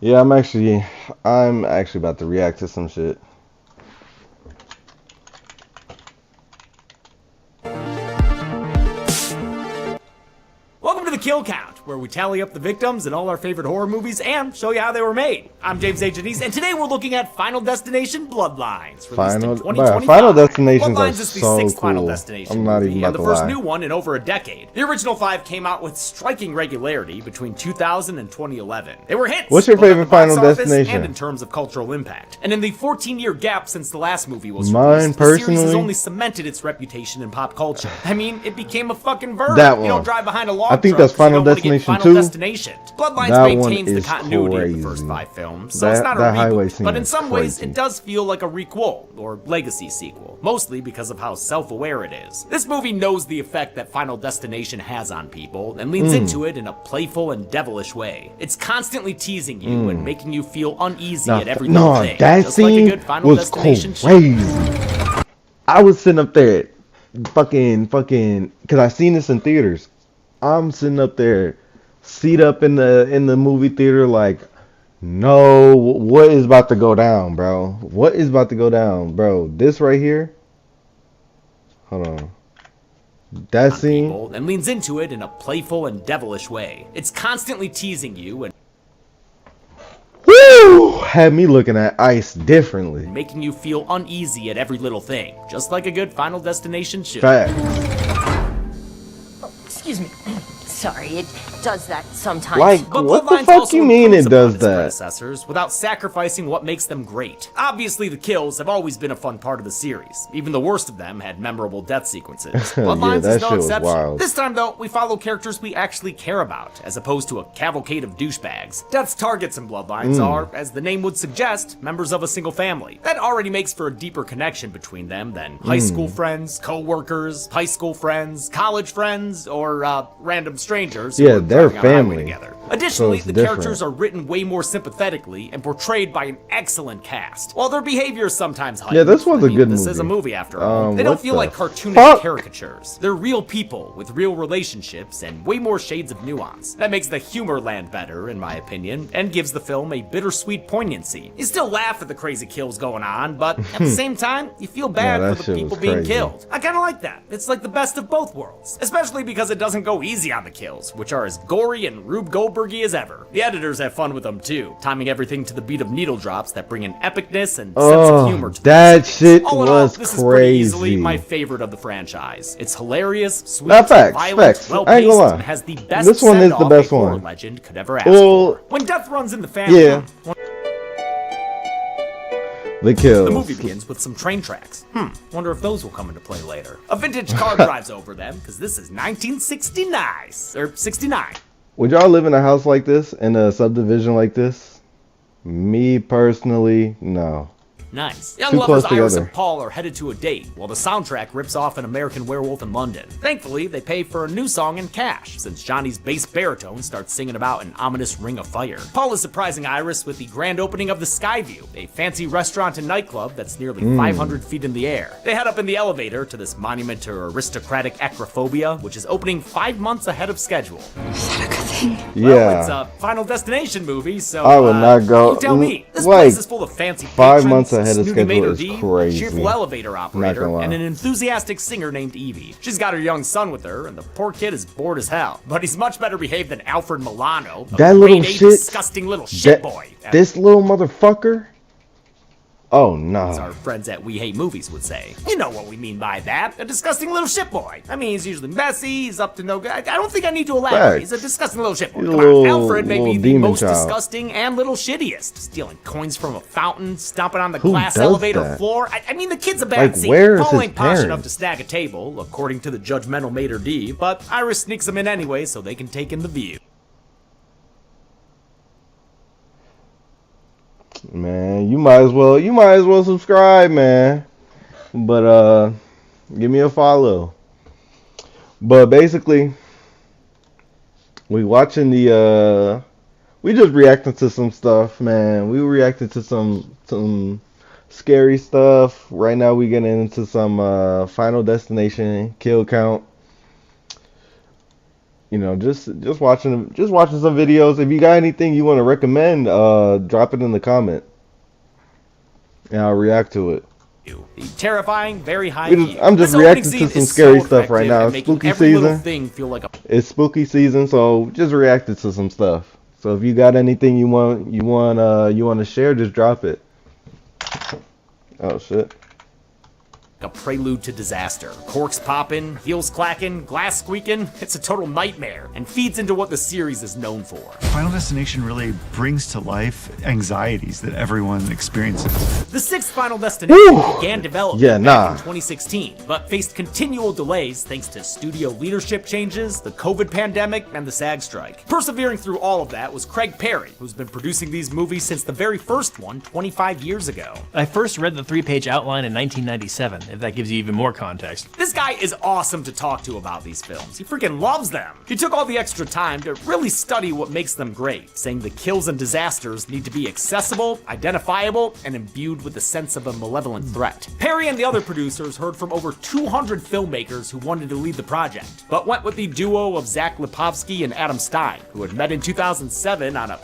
Yeah, I'm actually about to react to some shit. Welcome to the Kill Count, where we tally up the victims in all our favorite horror movies and show you how they were made. I'm James A. Janice, and today we're looking at Final Destination Bloodlines, released in 2025. Final Destinations Bloodlines are is the so sixth Final cool. Destination I'm not movie, even about and the to first lie. new one in over a decade. The original 5 came out with striking regularity between 2000 and 2011. They were hits. What's your both at favorite the box Final office Destination? And in terms of cultural impact. And in the 14-year gap since the last movie was Mine released, the series has personally, only cemented its reputation in pop culture. I mean, it became a fucking verb. That You don't one. drive behind a log I think truck that's 'cause you Final don't wanna get Destination Final 2. Destination. Bloodlines That one maintains the is continuity of the crazy. first 5 films, so it's not a That highway reboot, scene but in is some ways crazy. it does feel like a requel, or legacy sequel, mostly because of how self-aware it is. This movie knows the effect that Final Destination has on people, and leans into it in a playful and devilish way. It's constantly teasing you and making you feel uneasy at every little thing, that just scene like a good Final was Destination crazy. I was sitting up there, fucking, cause I seen this in theaters. I'm sitting up there, seat up in the movie theater, like, no, what is about to go down, bro? What is about to go down, bro? This right here. Hold on. That scene. people, and leans into it in a playful and devilish way. It's constantly teasing you and Woo! Had me looking at ice differently. making you feel uneasy at every little thing, just like a good Final Destination should. Fact. Excuse me. Sorry, it does that sometimes. Like, But what the Bloodlines fuck also you mean improves it does upon its that? predecessors without sacrificing what makes them great. Obviously, the kills have always been a fun part of the series. Even the worst of them had memorable death sequences. Bloodlines that is no shit was exception. wild. This time, though, we follow characters we actually care about, as opposed to a cavalcade of douchebags. Death's targets in Bloodlines are, as the name would suggest, members of a single family. That already makes for a deeper connection between them than high school friends, co-workers, high school friends, college friends, or random strangers. Yeah, who are they're driving on a highway family. together. Additionally, it's the different. characters are written way more sympathetically and portrayed by an excellent cast. While their behavior is sometimes heightened, Yeah, this was a good This is a movie. movie after all. They what don't feel the like cartoonish fuck? caricatures. They're real people with real relationships and way more shades of nuance. That makes the humor land better, in my opinion, and gives the film a bittersweet poignancy. You still laugh at the crazy kills going on, but at the same time, you feel bad that for the shit was people being crazy. killed. I kinda like that. It's like the best of both worlds. Especially because it doesn't go easy on the kills, which are as gory and Rube Goldbergy as ever. The editors have fun with them too, timing everything to the beat of needle drops that bring an epicness and sense of humor to that the shit all in all, was this is pretty easily crazy. my favorite of the franchise. It's hilarious, sweet, Nah, facts, violent, facts. I ain't well-paced, gonna lie. and has the best This one is the send-off best a horror one. legend could ever ask Well, for. When death runs in the family, yeah. The kills. the movie begins with some train tracks. Wonder if those will come into play later. A vintage car drives over them, because this is 1969, or 69. Would y'all live in a house like this, in a subdivision like this? Me personally, no. Nice. Young Too lovers close Iris together. and Paul are headed to a date, while the soundtrack rips off an American Werewolf in London. Thankfully, they pay for a new song in cash, since Johnny's bass baritone starts singing about an ominous ring of fire. Paul is surprising Iris with the grand opening of the Skyview, a fancy restaurant and nightclub that's nearly 500 feet in the air. They head up in the elevator to this monument to aristocratic acrophobia, which is opening 5 months ahead of schedule. Yeah. Well, it's a Final Destination movie, so I would not go- You tell me. This like, place is full of fancy 5 patrons, months ahead of snooty schedule maitre is d', crazy. cheerful elevator operator, gonna lie. and an enthusiastic singer named Evie. She's got her young son with her, and the poor kid is bored as hell. But he's much better behaved than Alfred Milano, a That little grade A shit- disgusting little shit boy. This little motherfucker? Oh, As no. our friends at We Hate Movies would say. You know what we mean by that. A disgusting little shit boy. I mean, he's usually messy, he's up to no good. I don't think I need to elaborate. Facts. He's a disgusting little shit boy. He's a Come little- on, Alfred may be little the demon most child. disgusting and little shittiest. Stealing coins from a fountain, stomping on the Who glass does elevator that? floor. I mean, the kid's a bad Like, seed. where is Paul his ain't posh enough parents? to snag a table, according to the judgmental maitre d', but Iris sneaks him in anyway so they can take in the view. Man, you might as well subscribe, man. But give me a follow. But basically, we just reacting to some stuff, man. We reacted to some scary stuff. Right now we getting into some Final Destination kill count. you know, just watching some videos. If you got anything you want to recommend, drop it in the comment, and I'll react to it. The terrifying, very high I'm just reacting to some scary stuff right now. It's spooky season. It's spooky season, so just reacting to some stuff. So if you got anything you want to share, just drop it. Oh shit. A prelude to disaster. Corks popping, heels clacking, glass squeaking. It's a total nightmare and feeds into what the series is known for. Final Destination really brings to life anxieties that everyone experiences. The sixth Final Destination began development back in 2016, but faced continual delays thanks to studio leadership changes, the COVID pandemic, and the SAG strike. Persevering through all of that was Craig Perry, who's been producing these movies since the very first one 25 years ago. I first read the 3-page outline in 1997. If that gives you even more context. This guy is awesome to talk to about these films. He freaking loves them. He took all the extra time to really study what makes them great, saying the kills and disasters need to be accessible, identifiable, and imbued with a sense of a malevolent threat. Perry and the other producers heard from over 200 filmmakers who wanted to lead the project, but went with the duo of Zach Lipovsky and Adam Stein, who had met in 2007 on a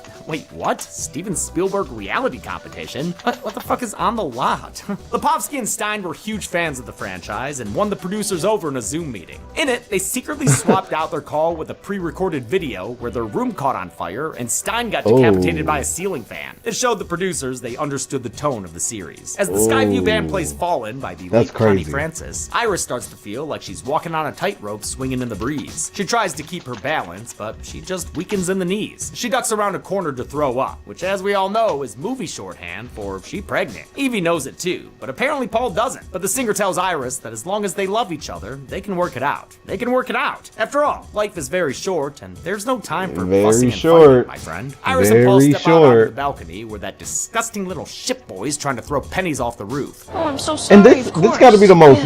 Steven Spielberg reality competition? What the fuck is on the lot? Lipovsky and Stein were huge fans of the franchise and won the producers over in a Zoom meeting. In it, they secretly swapped out their call with a pre-recorded video where their room caught on fire and Stein got decapitated by a ceiling fan. It showed the producers they understood the tone of the series. As the Skyview band plays Fallen by the late Connie Francis, Iris starts to feel like she's walking on a tightrope swinging in the breeze. She tries to keep her balance, but she just weakens in the knees. She ducks around a corner to throw up, which as we all know is movie shorthand for she pregnant. Evie knows it too, but apparently Paul doesn't. But the singer tells Iris that as long as they love each other, they can work it out. They can work it out. After all, life is very short, and there's no time for fussing and fighting, my friend. Iris and Paul step out onto the balcony where that disgusting little shit boy's trying to throw pennies off the roof. Oh, I'm so sorry. And this got to be the most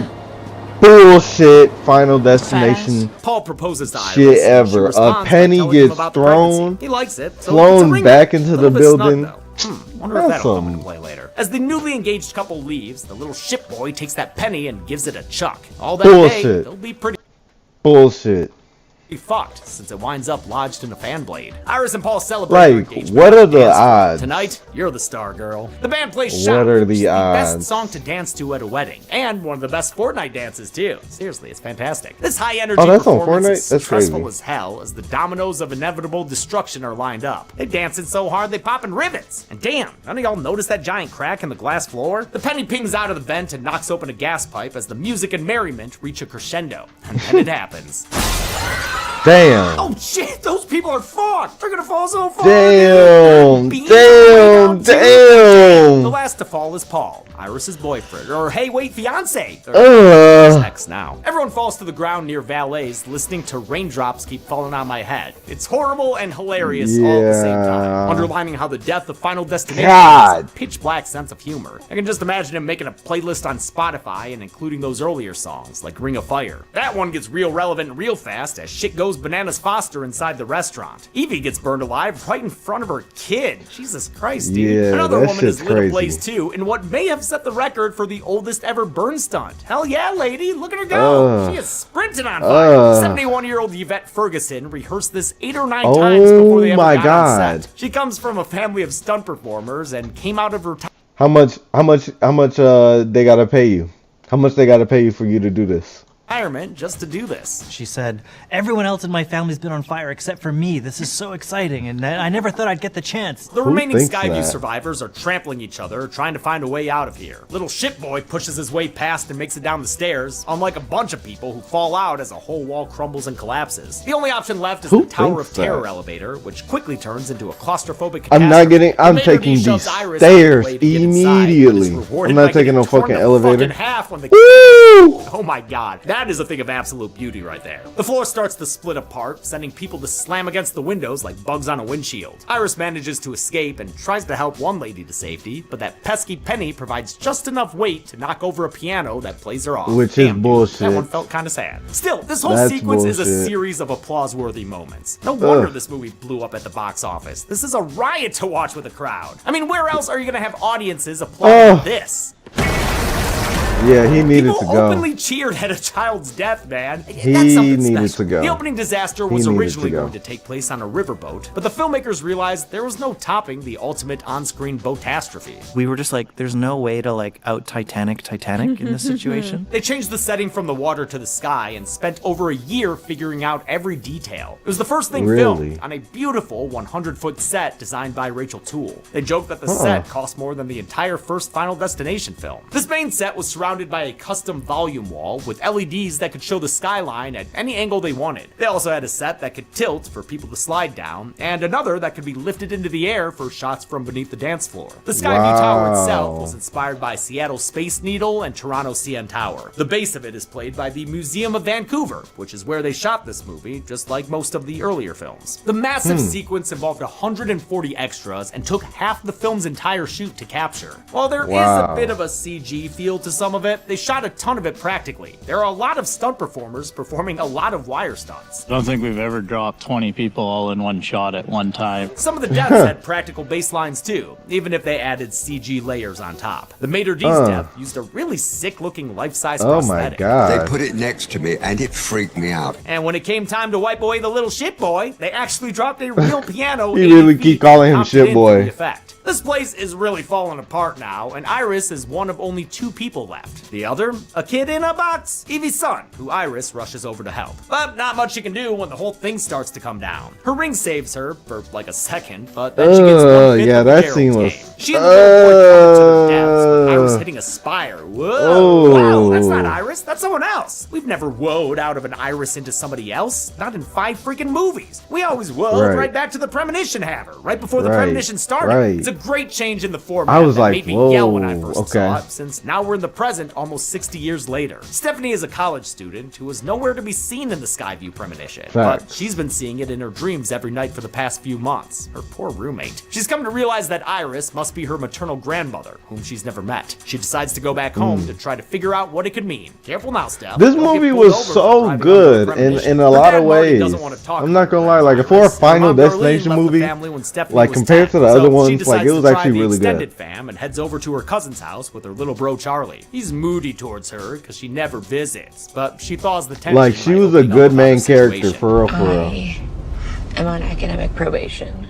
bullshit Final Destination Paul proposes to Iris shit ever. A penny gets thrown, he likes it, so flown back into the building. Wonder if that'll come into play later. As the newly engaged couple leaves, the little shit boy takes that penny and gives it a chuck. All that day, they'll be pretty bullshit. Fucked, since it winds up lodged in a fan blade. Iris and Paul celebrate their engagement. What are the odds? Tonight, you're the star, girl. The band plays Shout, what are the odds? Best song to dance to at a wedding, and one of the best Fortnite dances too. Seriously, it's fantastic. This high-energy performance is stressful as hell as the dominoes of inevitable destruction are lined up. They dancing so hard they popping rivets. And damn, none of y'all notice that giant crack in the glass floor? The penny pings out of the vent and knocks open a gas pipe as the music and merriment reach a crescendo. And then it happens. Damn. Oh shit, those people are fucked. They're gonna fall so far. Damn. Damn. The last to fall is Paul, Iris's boyfriend, or hey wait, fiance. Ex now. Everyone falls to the ground near valets, listening to raindrops keep falling on my head. It's horrible and hilarious all at the same time, underlining how the death of Final Destination has a pitch black sense of humor. I can just imagine him making a playlist on Spotify and including those earlier songs, like Ring of Fire. That one gets real relevant real fast as shit goes bananas Foster inside the restaurant. Evie gets burned alive right in front of her kid. Jesus Christ, dude. Yeah, another woman is lit ablaze too in what may have set the record for the oldest ever burn stunt. Hell yeah, lady, look at her go. She is sprinting on fire. 71-year-old Yvette Ferguson rehearsed this 8 or 9 times before they ever got on set. She comes from a family of stunt performers and came out of her How much they gotta pay you? How much they gotta pay you for you to do this? retirement just to do this. She said, everyone else in my family's been on fire except for me. This is so exciting, and I never thought I'd get the chance. The remaining Skyview survivors are trampling each other, trying to find a way out of here. Little shitboy pushes his way past and makes it down the stairs, unlike a bunch of people who fall out as a whole wall crumbles and collapses. The only option left is the Tower of Terror elevator, which quickly turns into a claustrophobic catastrophe. I'm taking these stairs immediately. I'm not taking no fucking elevator. Oh my god, that is a thing of absolute beauty right there. The floor starts to split apart, sending people to slam against the windows like bugs on a windshield. Iris manages to escape and tries to help one lady to safety, but that pesky penny provides just enough weight to knock over a piano that plays her off. Which is bullshit. That one felt kind of sad. Still, this whole sequence is a series of applause-worthy moments. No wonder this movie blew up at the box office. This is a riot to watch with a crowd. I mean, where else are you gonna have audiences applauding this? Yeah, he needed People to go. openly cheered at a child's death, man. He That's something needed special. to go. The opening disaster was He needed originally to go. going to take place on a riverboat, but the filmmakers realized there was no topping the ultimate on-screen boatastrophe. We were just like, there's no way to like out Titanic in this situation. They changed the setting from the water to the sky and spent over a year figuring out every detail. It was the first thing Really? filmed on a beautiful 100-foot set designed by Rachel Toole. They joked that the set cost more than the entire first Final Destination film. This main set was surrounded by a custom volume wall with LEDs that could show the skyline at any angle they wanted. They also had a set that could tilt for people to slide down, and another that could be lifted into the air for shots from beneath the dance floor. The Skyview Tower itself was inspired by Seattle Space Needle and Toronto CN Tower. The base of it is played by the Museum of Vancouver, which is where they shot this movie, just like most of the earlier films. The massive sequence involved 140 extras and took half the film's entire shoot to capture. While there is a bit of a CG feel to some of it, they shot a ton of it practically. There are a lot of stunt performers performing a lot of wire stunts. I don't think we've ever dropped 20 people all in one shot at one time. Some of the deaths had practical baselines too, even if they added CG layers on top. The Mater D's death used a really sick-looking life-size prosthetic. Oh my god. They put it next to me and it freaked me out. And when it came time to wipe away the little shit boy, they actually dropped a real piano. You 80 really feet keep calling him and shit popped it in for boy. the effect. This place is really falling apart now, and Iris is one of only 2 people left. The other, a kid in a box, Evie's son, who Iris rushes over to help. But not much she can do when the whole thing starts to come down. Her ring saves her for like a second, but then she gets 1/5 yeah, of that Gerald's scene was- game. She and the little boy pounded to their deaths with Iris hitting a spire. Whoa, wow, that's not Iris, that's someone else. We've never whoa'd out of an Iris into somebody else, not in 5 freaking movies. We always whoa'd right back to the premonition hammer, right before the premonition started. It's a great change in the format. I was that like, made me yell when I whoa, first saw it, since now we're in the present almost 60 years later. Stephanie is a college student who was nowhere to be seen in the Skyview premonition, but she's been seeing it in her dreams every night for the past few months. Her poor roommate. She's come to realize that Iris must be her maternal grandmother, whom she's never met. She decides to go back home to try to figure out what it could mean. Careful now, Steph. This Don't get movie pulled was over for so driving good under a premonition. in a Her lot dad, of Marty, ways. doesn't want to talk I'm not about gonna it. lie, like for a Iris. Her Final mom, Darlene, Destination left the movie, family when Stephanie like was compared 10. to the other So she ones, like decides it was to try actually the really extended good. fam and heads over to her cousin's house with her little bro Charlie. He's moody towards her because she never visits, but she thaws the tension. Like she by was a opening up good about main the character situation. for real, for real. I am on academic probation.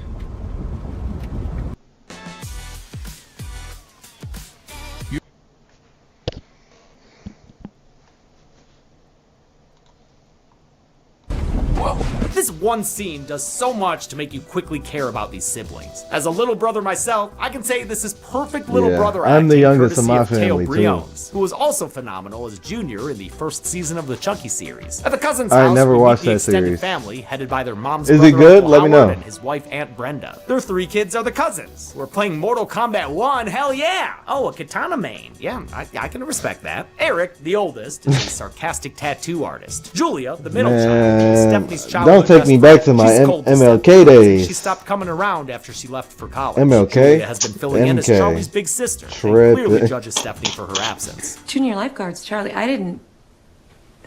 This one scene does so much to make you quickly care about these siblings. As a little brother myself, I can say this is perfect little brother I'm the acting youngest in courtesy my of Teo family, too. Briones, who was also phenomenal as Junior in the first season of the Chucky series. At the cousin's I house, never we meet watched the that extended series. family headed by their mom's Is it brother, good? Uncle Let me Howard, know. and his wife Aunt Brenda. Their 3 kids are the cousins. We're playing Mortal Kombat 1, hell yeah! Oh, a katana main. Yeah, I can respect that. Eric, the oldest, is a sarcastic tattoo artist. Julia, the middle child, is Stephanie's childhood Don't take best me back friend. to my She's cold to MLK Stephanie. days. She stopped coming around after she left for college. MLK? Julia has been filling in as MK. Charlie's big sister. And Trippin'. clearly judges Stephanie for her absence. Junior lifeguards, Charlie. I didn't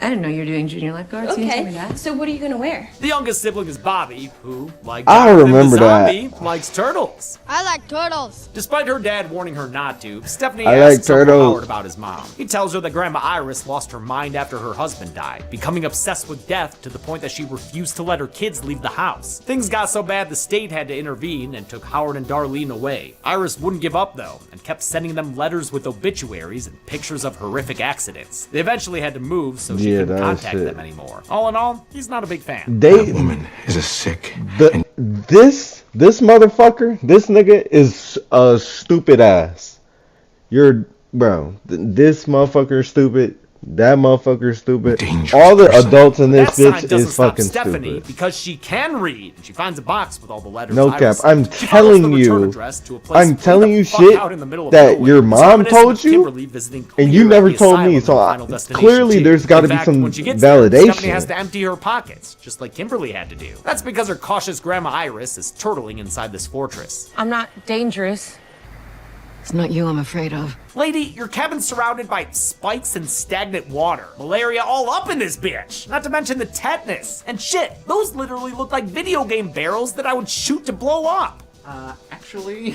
know you were doing junior lifeguards. You didn't tell me Okay, that. so what are you gonna wear? The youngest sibling is Bobby, who, like I Jonathan remember the that. zombie, likes turtles. I like turtles. Despite her dad warning her not to, Stephanie I like asks Uncle turtles. Howard about his mom. He tells her that Grandma Iris lost her mind after her husband died, becoming obsessed with death to the point that she refused to let her kids leave the house. Things got so bad the state had to intervene and took Howard and Darlene away. Iris wouldn't give up though, and kept sending them letters with obituaries and pictures of horrific accidents. They eventually had to move so she Yeah, couldn't that was contact shit. them anymore. All in all, he's not a big fan. They Woman is a sick. this motherfucker, this nigga is a stupid ass. This motherfucker is stupid. That motherfucker is stupid. Dangerous All the person. adults in this That sign bitch doesn't is stop fucking Stephanie stupid. because she can read. And she finds a box with all the letters. No Iris cap. I'm sent. She telling follows the return you- address to a place I'm way telling the you fuck shit out in the middle of that nowhere. your It's mom reminiscent told of you, Kimberly visiting and you Clear at never the told me, asylum so in I- Final Destination clearly 2. there's gotta In be fact, some when she gets there, validation. Stephanie has to empty her pockets, just like Kimberly had to do. That's because her cautious Grandma Iris is turtling inside this fortress. I'm not dangerous. It's not you I'm afraid of. Lady, your cabin's surrounded by spikes and stagnant water. Malaria all up in this bitch. Not to mention the tetanus. And shit, those literally look like video game barrels that I would shoot to blow up. Actually,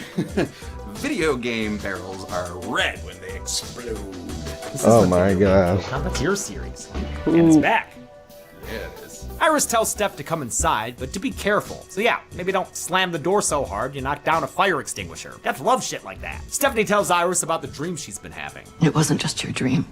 video game barrels are red when they explode. This Oh isn't a my video game, gosh. Killcount, that's your series. And it's back. Yeah, it is. Iris tells Steph to come inside, but to be careful. So yeah, maybe don't slam the door so hard you knock down a fire extinguisher. Steph loves shit like that. Stephanie tells Iris about the dream she's been having. It wasn't just your dream.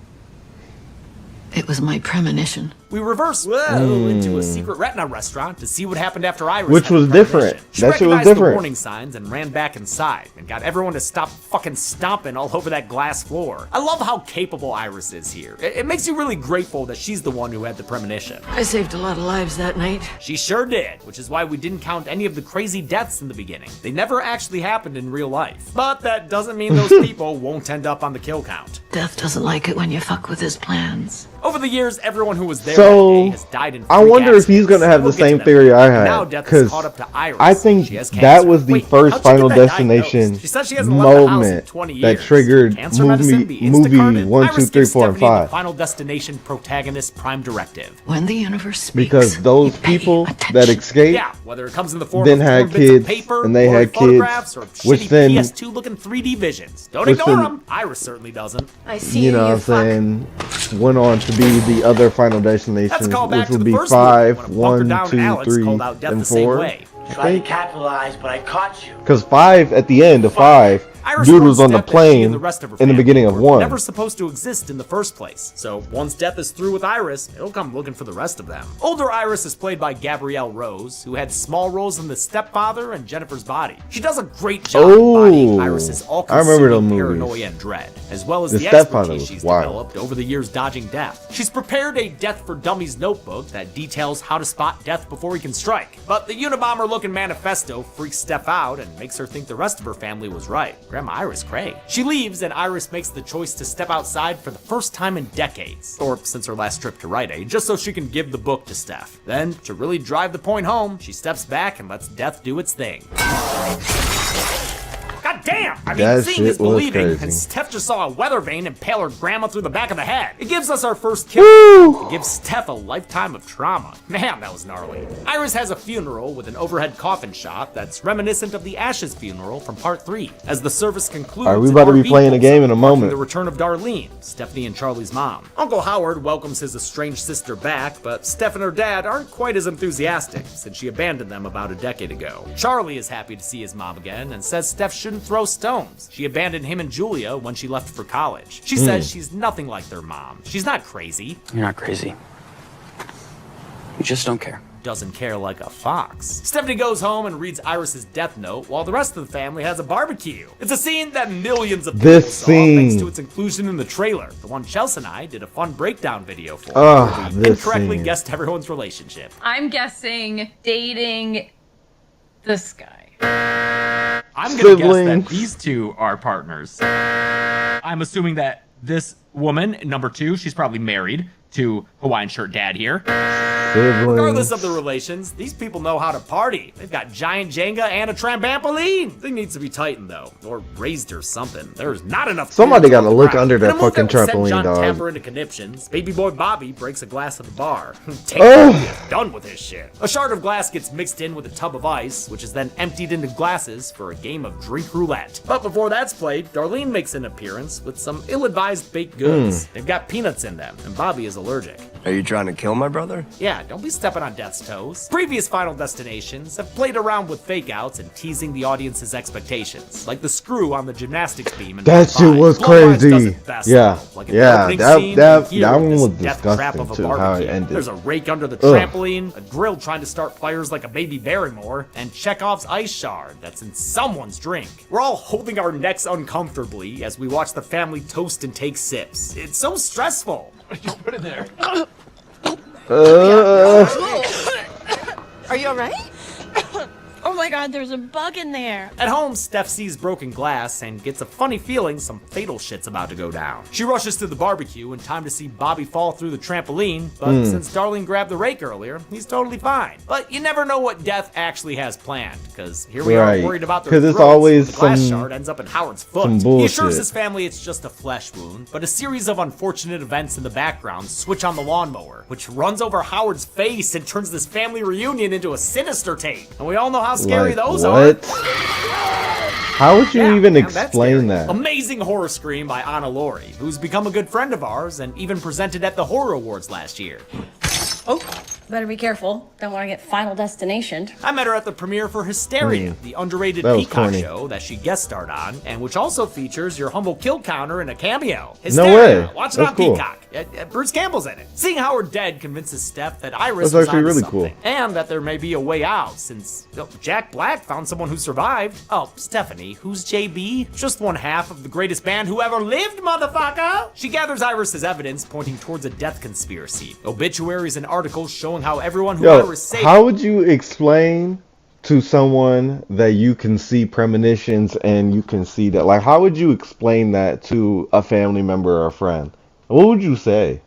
It was my premonition. We reverse into a secret retina restaurant to see what happened after Iris Which had a was different. premonition. She That shit was recognized the different. warning signs and ran back inside and got everyone to stop fucking stomping all over that glass floor. I love how capable Iris is here. It makes you really grateful that she's the one who had the premonition. I saved a lot of lives that night. She sure did, which is why we didn't count any of the crazy deaths in the beginning. They never actually happened in real life. But that doesn't mean those people won't end up on the kill count. Death doesn't like it when you fuck with his plans. Over the years, everyone who was there So, that day has died in I freak wonder if he's accidents. gonna have We'll the get to same them. theory I Now had, Death is because caught up to Iris. I think She has that cancer. was the Wait, first how'd she get Final that Destination diagnosed? She said she hasn't left the house in moment 20 that years. triggered Cancer medicine be movie Instacarted? 1, 2, Iris 3, gives 4, and Stephanie the 5. Final Destination protagonist prime directive. When the universe speaks, Because those you pay people attention. that escaped Yeah, whether it comes in the form then of had torn bits of kids, paper, and they blurry had kids, photographs, or which shitty then- PS2 looking 3D visions. Don't which ignore then- them. Iris certainly doesn't. I see You know what I'm saying? Went on to be the other Final That's Destinations, a call which back to would the be first 5, movie, when a bunker 1, down 2, Alex 3, called out Death and the same 4. way. Tried to capitalize, but I caught you. Because 5, at the end of 5, Iris dude warns was on the Steph that she and plane the rest of her in the family beginning of were 1. never supposed to exist in the first place. So once Death is through with Iris, it'll come looking for the rest of them. Older Iris is played by Gabrielle Rose, who had small roles in The Stepfather and Jennifer's Body. She does a great job embodying Iris's I remember those all-consuming movies. paranoia and dread, as well as The the Stepfather expertise was she's wild. developed over the years dodging death. She's prepared a Death for Dummies notebook that details how to spot death before he can strike. But the Unabomber-looking manifesto freaks Steph out and makes her think the rest of her family was right. Grandma Iris cray. She leaves, and Iris makes the choice to step outside for the first time in decades, or since her last trip to Rite Aid, just so she can give the book to Steph. Then, to really drive the point home, she steps back and lets death do its thing. God damn! I mean, That seeing shit is was believing, crazy. and Steph just saw a weather vane impale her grandma through the back of the head. It gives us our first kill. It gives Steph a lifetime of trauma. Man, that was gnarly. Iris has a funeral with an overhead coffin shot that's reminiscent of the Ashes funeral from part 3. As the service concludes, Alright, we an about to be RV playing a pulls game up, in a marking moment. the return of Darlene, Stephanie and Charlie's mom. Uncle Howard welcomes his estranged sister back, but Steph and her dad aren't quite as enthusiastic since she abandoned them about a decade ago. Charlie is happy to see his mom again and says Steph shouldn't throw stones. She abandoned him and Julia when she left for college. She says she's nothing like their mom. She's not crazy. You're not crazy. You just don't care. Doesn't care like a fox. Stephanie goes home and reads Iris's death note while the rest of the family has a barbecue. It's a scene that millions of people This saw thanks scene. to its inclusion in the trailer, the one Chelsea and I did a fun breakdown video for. Ah, where we this incorrectly scene. guessed everyone's relationship. I'm guessing dating this guy. I'm gonna guess Siblings. that these two are partners. I'm assuming that this woman, number 2, she's probably married to Hawaiian shirt dad here. Regardless of the relations, these people know how to party. They've got giant Jenga and a trampoline. Thing needs to be tightened though, or raised or something. There's not enough. Somebody clearance gotta on the look ground. under In a that move fucking would send trampoline, John dog. Tapper into conniptions. Baby boy Bobby breaks a glass at the bar. Oh. Gets done with his shit. A shard of glass gets mixed in with a tub of ice, which is then emptied into glasses for a game of drink roulette. But before that's played, Darlene makes an appearance with some ill-advised baked goods. They've got peanuts in them, and Bobby is allergic. Are you trying to kill my brother? Yeah, don't be stepping on death's toes. Previous Final Destinations have played around with fake-outs and teasing the audience's expectations, like the screw on the gymnastics beam in That Part shit 5. was Bloodline does crazy. it best, Yeah, though, like in the yeah, opening that scene, that and here that with one this was death trap disgusting of a too. How it barbecue. ended. There's a rake under the Ugh. trampoline, a grill trying to start fires like a baby Barrymore, and Chekhov's ice shard that's in someone's drink. We're all holding our necks uncomfortably as we watch the family toast and take sips. It's so stressful. Put it there. Are you alright? Oh my god, there's a bug in there. At home, Steph sees broken glass and gets a funny feeling some fatal shit's about to go down. She rushes to the barbecue in time to see Bobby fall through the trampoline, but since Darlene grabbed the rake earlier, he's totally fine. But you never know what Death actually has planned, because here we Right. are worried about their 'Cause it's throats, always the glass some- shard ends up in Howard's foot. some He assures bullshit. his family it's just a flesh wound, but a series of unfortunate events in the background switch on the lawnmower, which runs over Howard's face and turns this family reunion into a sinister tape. And we all know how scary Like those what? are. How would you Yeah, even man, that's explain scary. that? Amazing Horror Scream by Anna Laurie, who's become a good friend of ours and even presented at the Horror Awards last year. Oh, better be careful. Don't want to get Final Destination. I met her at the premiere for Hysteria, the underrated That was Peacock corny. show that she guest starred on, and which also features your humble kill counter in a cameo. No Hysteria, way. watch it That's on cool. Peacock. Bruce Campbell's in it. Seeing Howard dead convinces Steph that Iris That's was actually onto really something, cool. and that there may be a way out since Jack Black found someone who survived. Oh, Stephanie, who's JB? Just one half of the greatest band who ever lived, motherfucker! She gathers Iris's evidence pointing towards a death conspiracy. Obituaries and articles showing how everyone who Yo, Iris saved. how would you explain to someone that you can see premonitions and you can see that? Like, how would you explain that to a family member or a friend? What would you say?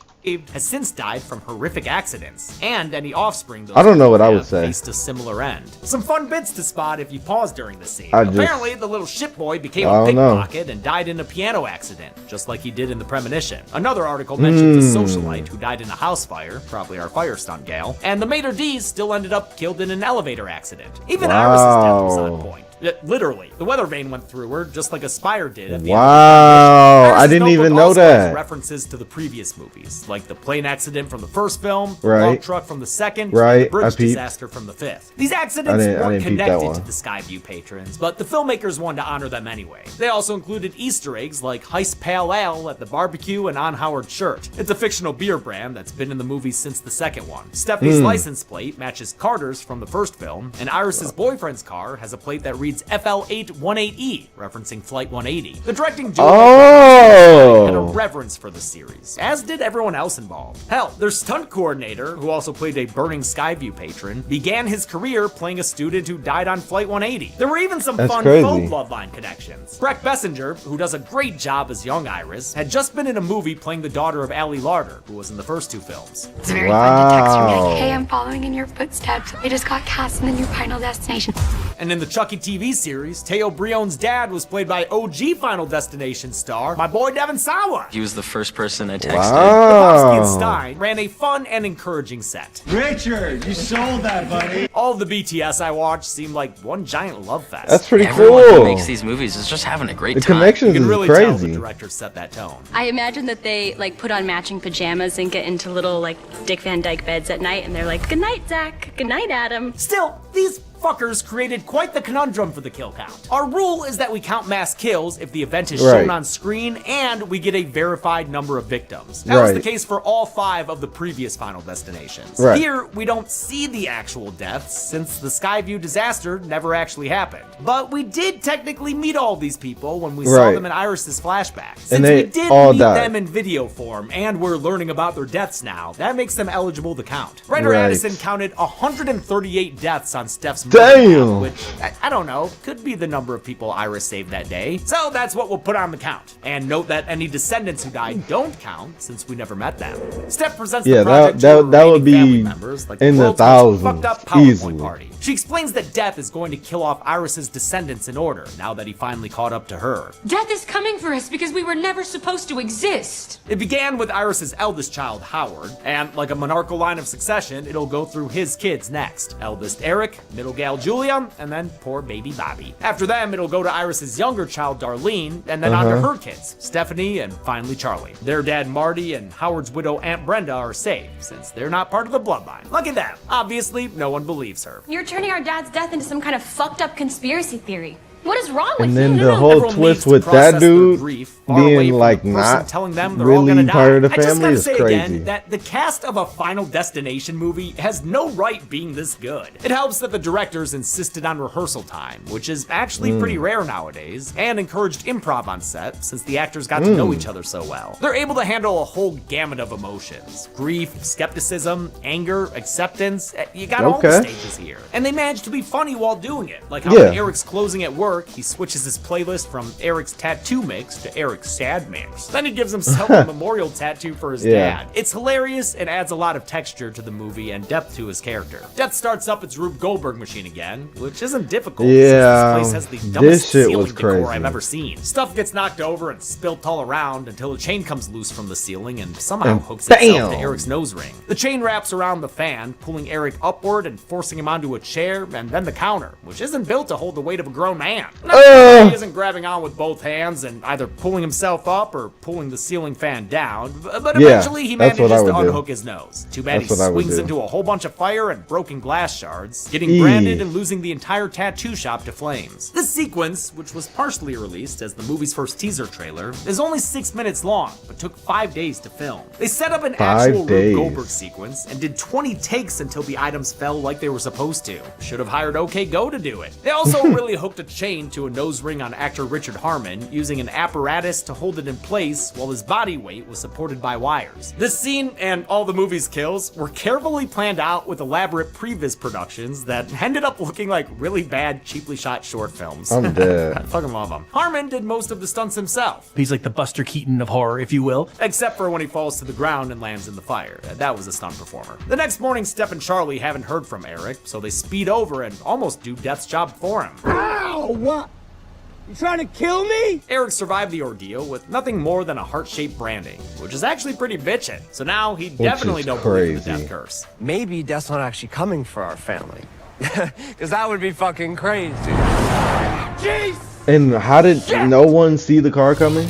Has since died from horrific accidents, and any offspring those I don't know what I have would say. faced a similar end. Some fun bits to spot if you pause during the scene. I just- Apparently, the little ship boy became I a don't know. pickpocket and died in a piano accident, just like he did in the premonition. Another article mentions a socialite who died in a house fire, probably our fire stunt gal, and the maitre d's still ended up killed in an elevator accident. Even Iris's death was on Wow. point. Literally, the weather vane went through her just like a spire did at the end of the Wow, premonition. I Iris's didn't even notebook know also has that. references to the previous movies, like the plane accident from the first film, the Right. log truck from the second, and Right, the bridge I peeped. disaster from the fifth. These accidents I weren't didn't peep that connected one. to the Skyview patrons, but the filmmakers wanted to honor them anyway. They also included Easter eggs like Heist Pale Ale at the barbecue and on Howard Church. It's a fictional beer brand that's been in the movies since the second one. Stephanie's license plate matches Carter's from the first film, and Iris's boyfriend's car has a plate that reads FL818E, referencing Flight 180. The directing duo had a Oh, reverence for the series, as did everyone else involved. Hell, their stunt coordinator, who also played a burning Skyview patron, began his career playing a student who died on Flight 180. There were even some That's fun crazy. faux Bloodline connections. Breck Bessinger, who does a great job as young Iris, had just been in a movie playing the daughter of Allie Larder, who was in the first two films. It's very fun to text her Wow. like, hey, I'm following in your footsteps. I just got cast in the new Final Destination. And in the Chucky TV series, Teo Brion's dad was played by OG Final Destination star, my boy Devin Sawa. He was the first person I texted. Lebowski and wow. Stein ran a fun and encouraging set. Richard, you sold that, buddy. All of the BTS I watched seemed like one giant love fest. That's pretty Everyone who cool. makes these movies is just having a great The time. connections You can is really tell the crazy. director set that tone. I imagine that they like put on matching pajamas and get into little like Dick Van Dyke beds at night, and they're like, "Good night, Zach. Good night, Adam." Still, these fuckers created quite the conundrum for the kill count. Our rule is that we count mass kills if the event is shown Right. on screen and we get a verified number of victims. That was the Right. case for all 5 of the previous Final Destinations. Right. Here, we don't see the actual deaths since the Skyview disaster never actually happened. But we did technically meet all these people when we saw Right. them in Iris's flashback. Since And they we did all meet died. them in video form and we're learning about their deaths now, that makes them eligible to count. Writer Right. Addison counted 138 deaths on Steph's Damn. murder, which I don't know, could be the number of people Iris saved that day. So that's what we'll put on the count. And note that any descendants who died don't count since we never met them. Steph presents Yeah, the project that- to her that would remaining family be members like in the the world's most thousands, fucked up PowerPoint easily. party. She explains that Death is going to kill off Iris's descendants in order now that he finally caught up to her. Death is coming for us because we were never supposed to exist. It began with Iris's eldest child, Howard, and like a monarchical line of succession, it'll go through his kids next. Eldest Eric, middle gal Julia, and then poor baby Bobby. After them, it'll go to Iris's younger child, Darlene, and then on to her kids, Stephanie, and finally Charlie. Their dad, Marty, and Howard's widow, Aunt Brenda, are safe, since they're not part of the bloodline. Look at them. Obviously, no one believes her. You're turning our dad's death into some kind of fucked up conspiracy theory. What is wrong with And you? then the No, whole everyone twist needs to with process that their dude grief far away being from like the person not telling them they're all gonna really die. part of the I just family gotta is say crazy. again that the cast of a Final Destination movie has no right being this good. It helps that the directors insisted on rehearsal time, which is actually pretty rare nowadays, and encouraged improv on set since the actors got to know each other so well. They're able to handle a whole gamut of emotions: grief, skepticism, anger, acceptance. You got all the Okay. stages here. And they managed to be funny while doing it. Like how Yeah. when Eric's closing at work, he switches his playlist from Eric's tattoo mix to Eric's sad mix. Then he gives himself a memorial tattoo for his Yeah. dad. It's hilarious and adds a lot of texture to the movie and depth to his character. Death starts up its Rube Goldberg machine again, which isn't difficult Yeah, since this place has the this dumbest shit ceiling was decor crazy. I've ever seen. Stuff gets knocked over and spilt all around until a chain comes loose from the ceiling and somehow And hooks itself to bam! Eric's nose ring. The chain wraps around the fan, pulling Eric upward and forcing him onto a chair, and then the counter, which isn't built to hold the weight of a grown man. can. Not that he isn't grabbing on with both hands and either pulling himself up or pulling the ceiling fan down, but eventually he manages to unhook his nose. Too bad he swings into a whole bunch of fire and broken glass shards, getting branded and losing the entire tattoo shop to flames. This sequence, which was partially released as the movie's first teaser trailer, is only 6 minutes long, but took 5 days to film. They set up an actual Rube Goldberg sequence and did 20 takes until the items fell like they were supposed to. Should have hired OK Go to do it. They also really hooked a chain to a nose ring on actor Richard Harmon, using an apparatus to hold it in place while his body weight was supported by wires. This scene and all the movie's kills were carefully planned out with elaborate previs productions that ended up looking like really bad, cheaply shot short films. I'm dead. I fucking love them. Harmon did most of the stunts himself. He's like the Buster Keaton of horror, if you will. Except for when he falls to the ground and lands in the fire. That was a stunt performer. The next morning, Steph and Charlie haven't heard from Eric, so they speed over and almost do Death's job for him. Ow! What? You trying to kill me? Eric survived the ordeal with nothing more than a heart-shaped branding, which is actually pretty bitchin'. So now he definitely don't believe in the death curse. Maybe Death's not actually coming for our family. Because that would be fucking crazy. Jeez! And how did no one see the car coming?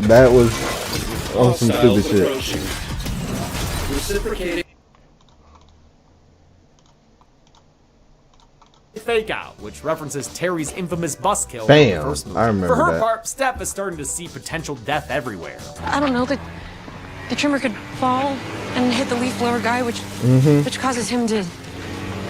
That was on some stupid shit. Reciprocating. Fake Out, which references Terry's infamous bus kill Bam, in the first movie. I remember For her that. part, Steph is starting to see potential death everywhere. I don't know, the trimmer could fall and hit the leaf blower guy, which causes him to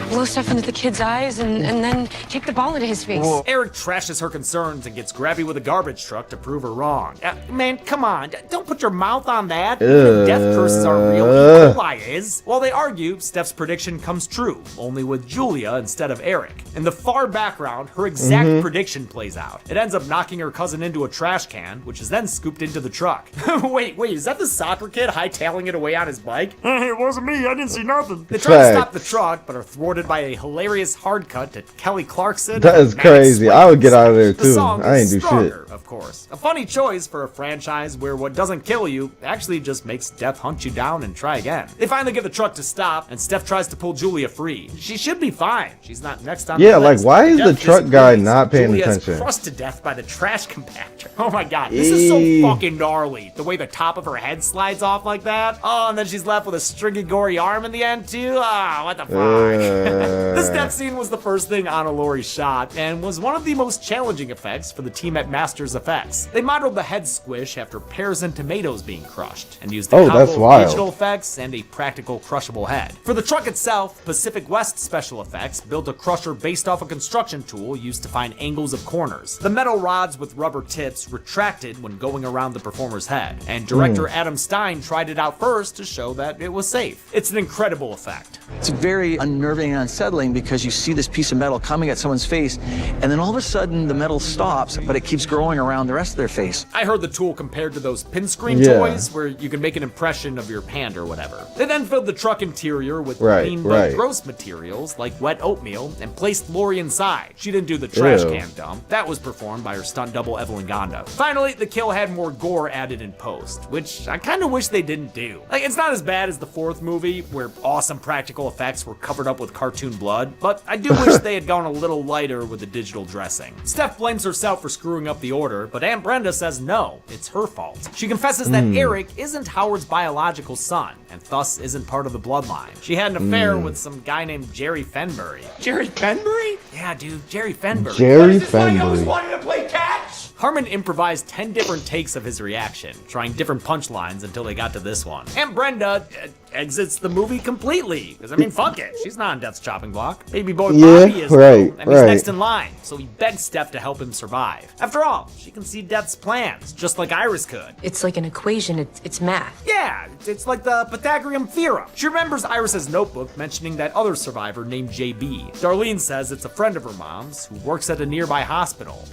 blow stuff into the kid's eyes and then take the ball into his face. Eric trashes her concerns and gets grabby with a garbage truck to prove her wrong. Man, come on, don't put your mouth on that. Even death curses are real. E. coli is. While they argue, Steph's prediction comes true, only with Julia instead of Eric. In the far background, her exact prediction plays out. It ends up knocking her cousin into a trash can, which is then scooped into the truck. Wait, is that the soccer kid hightailing it away on his bike? It wasn't me, I didn't see nothing. They try to stop the truck, but are thwarted by a hilarious hard cut to Kelly Clarkson. That is crazy. I would get out of there too. I ain't do stronger, shit. Of course. A funny choice for a franchise where what doesn't kill you actually just makes Death hunt you down and try again. They finally get the truck to stop, and Steph tries to pull Julia free. She should be fine. She's not next on the list. Like why is the truck guy not paying attention? Julia's crushed to death by the trash compactor. Oh my god, this is so fucking gnarly. The way the top of her head slides off like that. Oh, and then she's left with a stringy, gory arm in the end too. Ah, what the fuck? This death scene was the first thing Anna Laurie shot, and was one of the most challenging effects for the team at Masters Effects. They modeled the head squish after pears and tomatoes being crushed, and used a combo of digital effects and a practical crushable head. For the truck itself, Pacific West Special Effects built a crusher based off a construction tool used to find angles of corners. The metal rods with rubber tips retracted when going around the performer's head, and director Adam Stein tried it out first to show that it was safe. It's an incredible effect. It's very unnerving and unsettling because you see this piece of metal coming at someone's face, and then all of a sudden the metal stops, but it keeps growing around the rest of their face. I heard the tool compared to those pin screen toys where you can make an impression of your hand or whatever. They then filled the truck interior with clean but gross materials like wet oatmeal and placed Laurie inside. She didn't do the trash can dump. That was performed by her stunt double Evelyn Gonda. Finally, the kill had more gore added in post, which I kind of wish they didn't do. Like, it's not as bad as the fourth movie where awesome practical effects were covered up with cartoon blood, but I do wish they had gone a little lighter with the digital dressing. Steph blames herself for screwing up the order, but Aunt Brenda says no, it's her fault. She confesses that Eric isn't Howard's biological son, and thus isn't part of the bloodline. She had an affair with some guy named Jerry Fenbury. Jerry Fenbury? Yeah, dude, Jerry Fenbury. Jerry Fenbury. Wanted to play catch? Harmon improvised 10 different takes of his reaction, trying different punchlines until they got to this one. And Brenda exits the movie completely. Because, I mean, fuck it. She's not on Death's chopping block. Baby boy Bobby is, though, and he's next in line. So he begs Steph to help him survive. After all, she can see Death's plans, just like Iris could. It's like an equation, it's math. Yeah, it's like the Pythagorean theorem. She remembers Iris's notebook mentioning that other survivor named JB. Darlene says it's a friend of her mom's who works at a nearby hospital.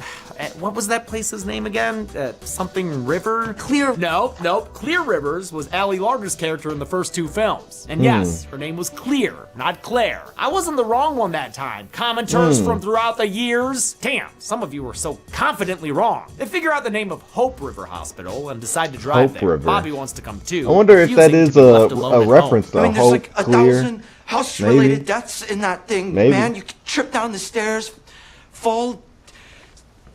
What was that place's name again? Something River? Nope. Clear Rivers was Allie Larder's character in the first two films. And yes, her name was Clear, not Claire. I wasn't the wrong one that time. Commenters from throughout the years. Damn, some of you were so confidently wrong. They figure out the name of Hope River Hospital and decide to drive there. River. Bobby wants to come too. I wonder if that is a reference to there's Hope, like 1,000 house-related deaths in that thing, man. You could trip down the stairs, fall,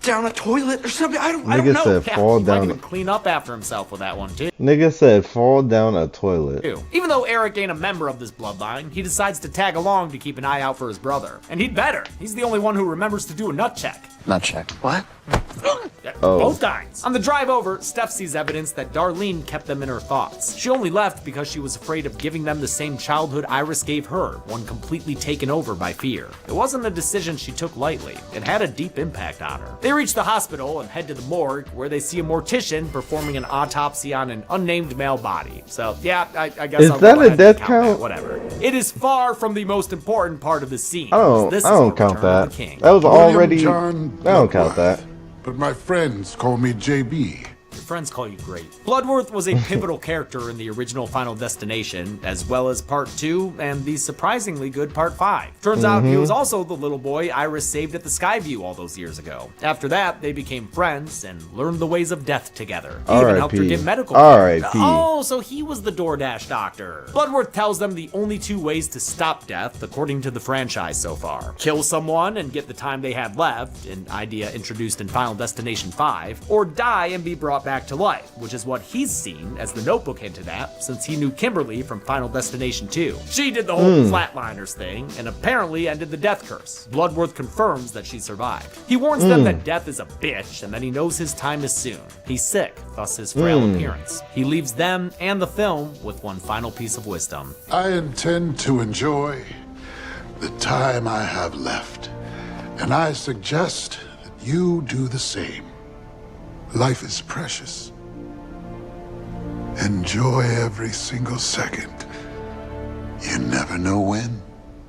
down a toilet or something. I don't Nigga know. said fall He might down. even clean up after himself with that one too. Nigga said fall down a toilet. Even though Eric ain't a member of this bloodline, he decides to tag along to keep an eye out for his brother. And he'd better. He's the only one who remembers to do a nut check. Nut check. What? Both kinds. On the drive over, Steph sees evidence that Darlene kept them in her thoughts. She only left because she was afraid of giving them the same childhood Iris gave her, one completely taken over by fear. It wasn't a decision she took lightly. It had a deep impact on her. They reach the hospital and head to the morgue, where they see a mortician performing an autopsy on an unnamed male body. So, yeah, I guess I'll that go a ahead death and count? that, whatever. It is far from the most important part of the scene. I don't count that. That was already. I don't count that. But my friends call me JB. Your friends call you great. Bloodworth was a pivotal character in the original Final Destination, as well as Part 2 and the surprisingly good Part 5. Turns out he was also the little boy Iris saved at the Skyview all those years ago. After that, they became friends and learned the ways of death together. He even helped her get medical care. R.I.P. Oh, so he was the DoorDash doctor. Bloodworth tells them the only two ways to stop death, according to the franchise so far. Kill someone and get the time they had left, an idea introduced in Final Destination 5, or die and be brought back to life, which is what he's seen, as the Notebook hinted at, since he knew Kimberly from Final Destination 2. She did the whole Flatliners thing, and apparently ended the death curse. Bloodworth confirms that she survived. He warns them that death is a bitch, and that he knows his time is soon. He's sick, thus his frail appearance. He leaves them and the film with one final piece of wisdom. I intend to enjoy the time I have left, and I suggest that you do the same. Life is precious. Enjoy every single second. You never know when.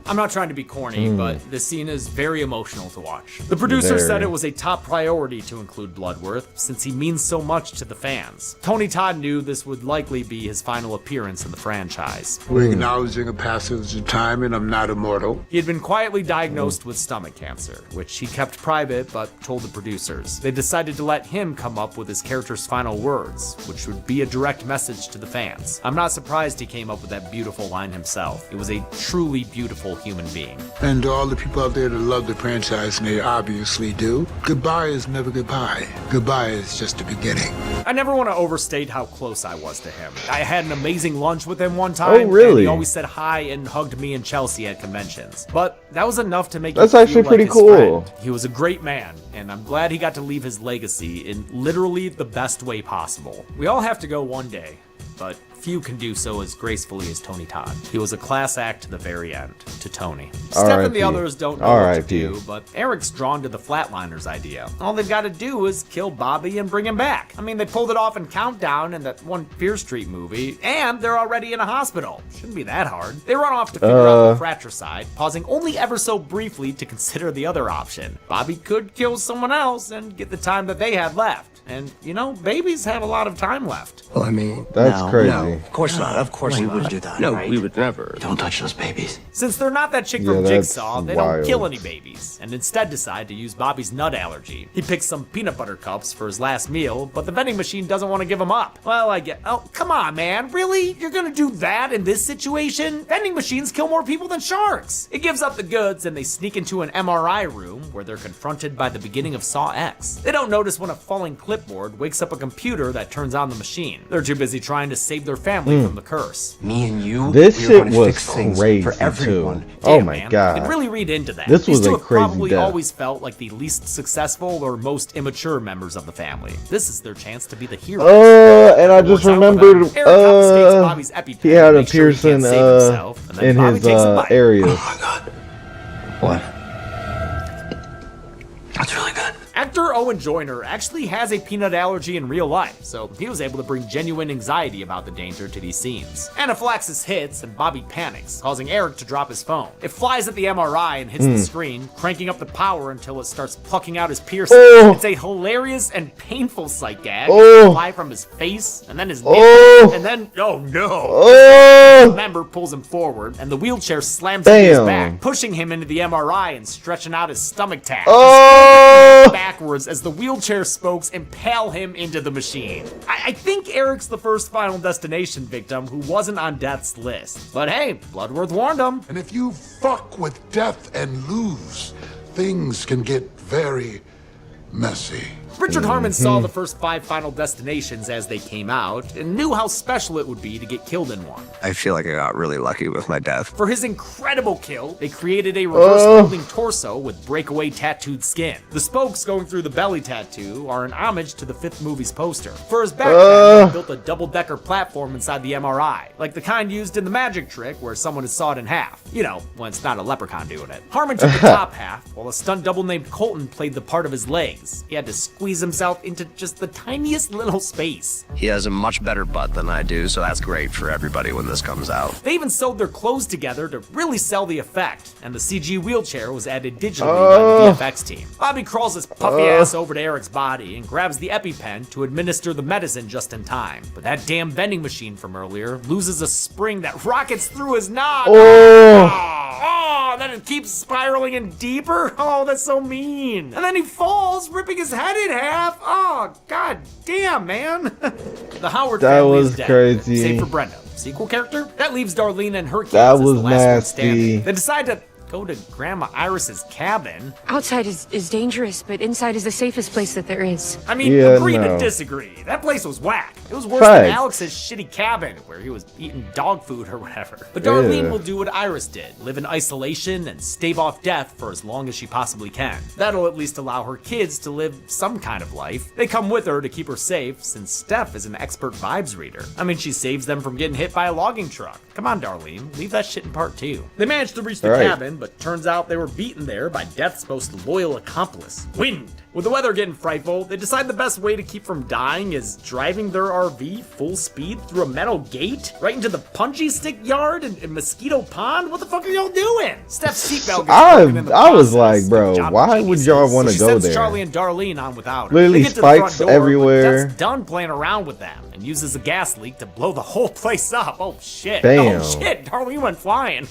I'm not trying to be corny, but this scene is very emotional to watch. The producer said it was a top priority to include Bloodworth, since he means so much to the fans. Tony Todd knew this would likely be his final appearance in the franchise. We're acknowledging a passage of time, and I'm not immortal. He had been quietly diagnosed with stomach cancer, which he kept private but told the producers. They decided to let him come up with his character's final words, which would be a direct message to the fans. I'm not surprised he came up with that beautiful line himself. It was a truly beautiful human being. And to all the people out there that love the franchise, and they obviously do, goodbye is never goodbye. Goodbye is just the beginning. I never want to overstate how close I was to him. I had an amazing lunch with him one time. Oh, really? And he always said hi and hugged me and Chelsea at conventions. But that was enough to make That's me actually feel pretty like his cool. friend. He was a great man, and I'm glad he got to leave his legacy in literally the best way possible. We all have to go one day, but few can do so as gracefully as Tony Todd. He was a class act to the very end, to Tony. Steph and the others don't know what to do, but Eric's drawn to the Flatliners idea. All they've got to do is kill Bobby and bring him back. I mean, they pulled it off in Countdown and that one Fear Street movie, and they're already in a hospital. Shouldn't be that hard. They run off to figure out the fratricide, pausing only ever so briefly to consider the other option. Bobby could kill someone else and get the time that they had left. And, you know, babies have a lot of time left. Well, I mean, That's crazy. No, of course not. Of course we not. wouldn't do that. No, right? we would never. Don't touch those babies. Since they're not that chick Yeah, from that's Jigsaw, they wild. don't kill any babies, and instead decide to use Bobby's nut allergy. He picks some peanut butter cups for his last meal, but the vending machine doesn't want to give him up. Well, I get, oh, come on, man, really? You're gonna do that in this situation? Vending machines kill more people than sharks. It gives up the goods, and they sneak into an MRI room, where they're confronted by the beginning of Saw X. They don't notice when a falling clipboard wakes up a computer that turns on the machine. They're too busy trying to save their family from the curse. Me and you, This we were shit gonna was fix things crazy for everyone. too. Oh Damn, my man. god. You could really read into that. This was These two a have crazy probably death. always felt like the least successful or most immature members of the family. This is their chance to be the heroes. And I It just works out for them. remembered, Eric confiscates Bobby's EpiPen he had to a make sure he piercing, can't save himself, and then in Bobby his, takes a bite. area. Oh my god. What? That's really good. Actor Owen Joyner actually has a peanut allergy in real life, so he was able to bring genuine anxiety about the danger to these scenes. Anaphylaxis hits and Bobby panics, causing Eric to drop his phone. It flies at the MRI and hits the screen, cranking up the power until it starts plucking out his piercing. It's a hilarious and painful sight gag. It's fly from his face, and then his nipple, and then, oh no! The member pulls him forward, and the wheelchair slams into his back, pushing him into the MRI and stretching out his stomach tag. Backwards as the wheelchair spokes impale him into the machine. I think Eric's the first Final Destination victim who wasn't on death's list. But hey, Bloodworth warned him. And if you fuck with death and lose, things can get very, messy. Richard Harmon saw the first 5 Final Destinations as they came out and knew how special it would be to get killed in one. I feel like I got really lucky with my death. For his incredible kill, they created a reverse-folding torso with breakaway tattooed skin. The spokes going through the belly tattoo are an homage to the 5th movie's poster. For his backpack, he built a double-decker platform inside the MRI, like the kind used in the magic trick where someone is sawed in half. You know, when it's not a leprechaun doing it. Harmon took the top half, while a stunt double named Colton played the part of his legs. He had to squeeze himself into just the tiniest little space. He has a much better butt than I do, so that's great for everybody when this comes out. They even sewed their clothes together to really sell the effect, and the CG wheelchair was added digitally by the VFX team. Bobby crawls his puffy ass over to Eric's body and grabs the EpiPen to administer the medicine just in time. But that damn vending machine from earlier loses a spring that rockets through his knob. Then it keeps spiraling in deeper. Oh, that's so mean. And then he falls, ripping his head in half. Oh, god damn, man. The Howard family is dead. Crazy. Save for Brenda. Sequel character? That leaves Darlene and her kids That as was the last one nasty. standing. They decide to go to Grandma Iris's cabin. Outside is dangerous, but inside is the safest place that there is. I mean, Yeah, agree no. to disagree. That place was whack. It was worse Facts. than Alex's shitty cabin where he was eating dog food or whatever. But Darlene will do what Iris did, live in isolation and stave off death for as long as she possibly can. That'll at least allow her kids to live some kind of life. They come with her to keep her safe since Steph is an expert vibes reader. I mean, she saves them from getting hit by a logging truck. Come on, Darlene, leave that shit in part 2. They managed to reach the cabin, but turns out they were beaten there by Death's most loyal accomplice, Wind. With the weather getting frightful, they decide the best way to keep from dying is driving their RV full speed through a metal gate right into the Punchy Stick yard and Mosquito Pond. What the fuck are y'all doing? Steph's seatbelt gets broken in the I was process. like, bro, why would y'all want to go Sends there? Charlie and Darlene on without her. Literally They get to the front spikes door, but everywhere. Death's done playing around with them and uses a gas leak to blow the whole place up. Oh shit. Damn. Oh shit, Darlene went flying.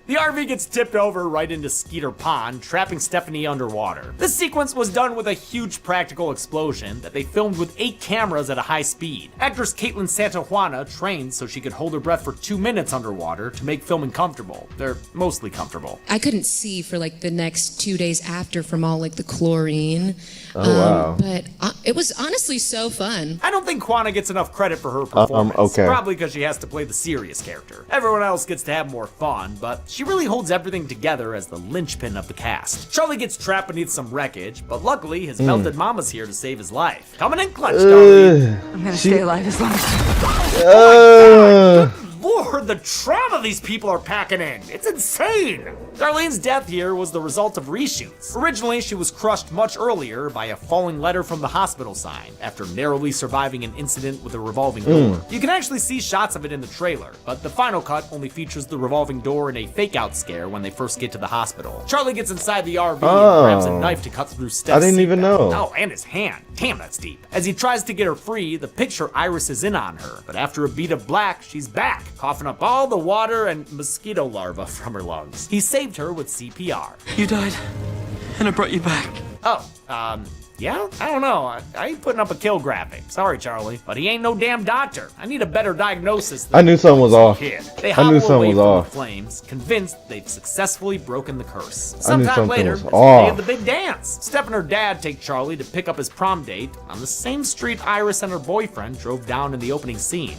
The RV gets tipped over right into Skeeter Pond, trapping Stephanie underwater. This sequence was done with a huge practical explosion that they filmed with 8 cameras at a high speed. Actress Caitlin Santajuana trained so she could hold her breath for 2 minutes underwater to make filming comfortable. They're mostly comfortable. I couldn't see for like the next 2 days after from all like the chlorine. Wow. But it was honestly so fun. I don't think Quana gets enough credit for her performance. Okay. Probably because she has to play the serious character. Everyone else gets to have more fun, but she really holds everything together as the linchpin of the cast. Charlie gets trapped beneath some wreckage, but luckily his melted mama's here to save his life. Coming in clutch, Darlene. I'm gonna stay alive as long as Lord, the trauma these people are packing in. It's insane. Darlene's death here was the result of reshoots. Originally, she was crushed much earlier by a falling letter from the hospital sign after narrowly surviving an incident with a revolving door. You can actually see shots of it in the trailer, but the final cut only features the revolving door in a fake-out scare when they first get to the hospital. Charlie gets inside the RV and grabs a knife to cut through Steph's I didn't even seatbelt. know. Oh, and his hand. Damn, that's deep. As he tries to get her free, the picture Iris is in on her, but after a beat of black, she's back, coughing up all the water and mosquito larvae from her lungs. He saved her with CPR. You died, and I brought you back. Oh, yeah? I don't know. I ain't putting up a kill graphic. Sorry, Charlie, but he ain't no damn doctor. I need a better diagnosis than I knew something was off. kid. They I hobble knew something away was from off. the flames, convinced they've successfully broken the curse. I knew Sometime something later, was it's the day off. of the big dance. Steph and her dad take Charlie to pick up his prom date on the same street Iris and her boyfriend drove down in the opening scene.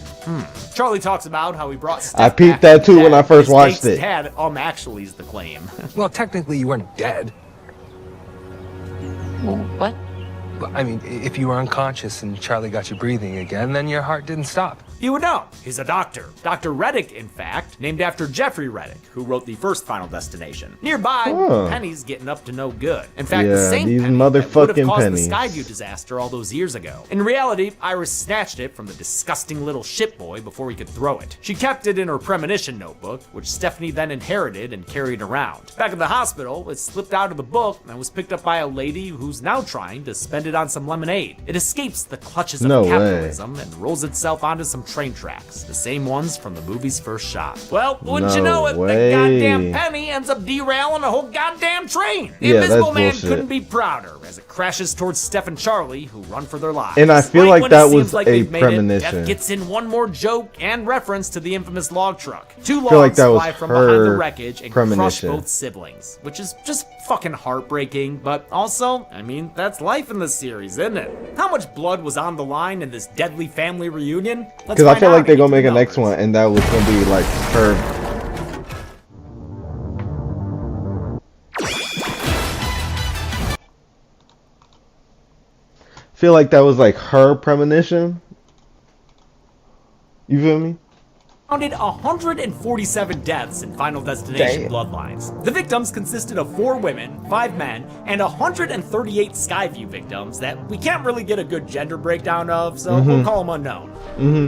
Charlie talks about how he brought Steph I peeped back that from too when death. I first His watched date's it. Dad actually is the claim. Well, technically you weren't dead. What? I mean, if you were unconscious and Charlie got you breathing again, then your heart didn't stop. You would know. He's a doctor. Dr. Reddick, in fact, named after Jeffrey Reddick, who wrote the first Final Destination. Nearby, Huh. Penny's getting up to no good. In fact, the Yeah, same these Penny that would have motherfucking caused pennies. the Skyview disaster all those years ago. In reality, Iris snatched it from the disgusting little shit boy before he could throw it. She kept it in her premonition notebook, which Stephanie then inherited and carried around. Back at the hospital, it slipped out of the book and was picked up by a lady who's now trying to spend it on some lemonade. It escapes the clutches of No way. capitalism and rolls itself onto some train tracks. The same ones from the movie's first shot. Well, wouldn't you No know it, way. the goddamn penny ends up derailing a whole goddamn train. The Yeah, that's Invisible Man bullshit. couldn't be prouder, as as it crashes towards Steph and Charlie, who run for their lives. And I feel Right like when that it seems was like a they've made it, premonition. Death gets in one more joke and reference to the infamous log truck. Two feel like logs that was fly from behind the her wreckage and premonition. crush both siblings, which is just fucking heartbreaking, but also, I mean, that's life in this series, isn't it? How much blood was on the line in this deadly family reunion? Because I feel like they're gonna make a next one, and that was gonna be like her. Feel like that was like her premonition. You feel me? Counted 147 deaths in Final Destination Bloodlines. The victims consisted of 4 women, 5 men, and 138 Skyview victims that we can't really get a good gender breakdown of, so we'll call them unknown.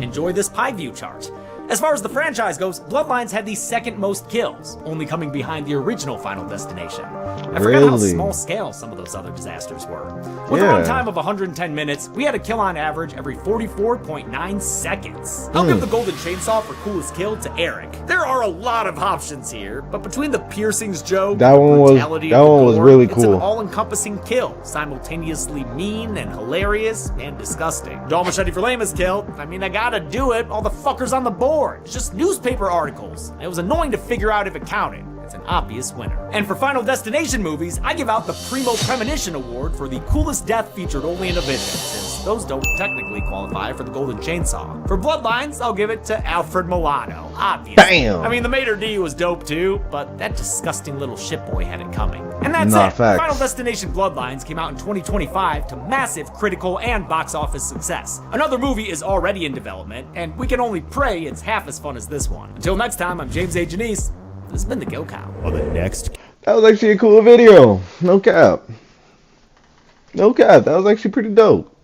Enjoy this pie view chart. As far as the franchise goes, Bloodlines had the second most kills, only coming behind the original Final Destination. I forgot how small scale some of those other disasters were. With a runtime of 110 minutes, we had a kill on average every 44.9 seconds. I'll give the Golden Chainsaw for coolest kill to Eric. There are a lot of options here, but between the piercings joke, that one was really it's an cool. all-encompassing kill, simultaneously mean and hilarious and disgusting. Dual Machete for Lama's kill, I mean, I gotta do it. All the fuckers on the board. It's just newspaper articles. It was annoying to figure out if it counted. It's an obvious winner. And for Final Destination movies, I give out the Primo Premonition Award for the coolest death featured only in a video, since those don't technically qualify for the Golden Chainsaw. For Bloodlines, I'll give it to Alfred Milano, obviously. Damn. I mean, the Mater D was dope too, but that disgusting little shitboy had it coming. And that's Nah, it. facts. Final Destination Bloodlines came out in 2025 to massive critical and box office success. Another movie is already in development, and we can only pray it's half as fun as this one. Until next time, I'm James A. Janice. This has been the Go Cow. On the next. That was actually a cool video. No cap. No cap. That was actually pretty dope.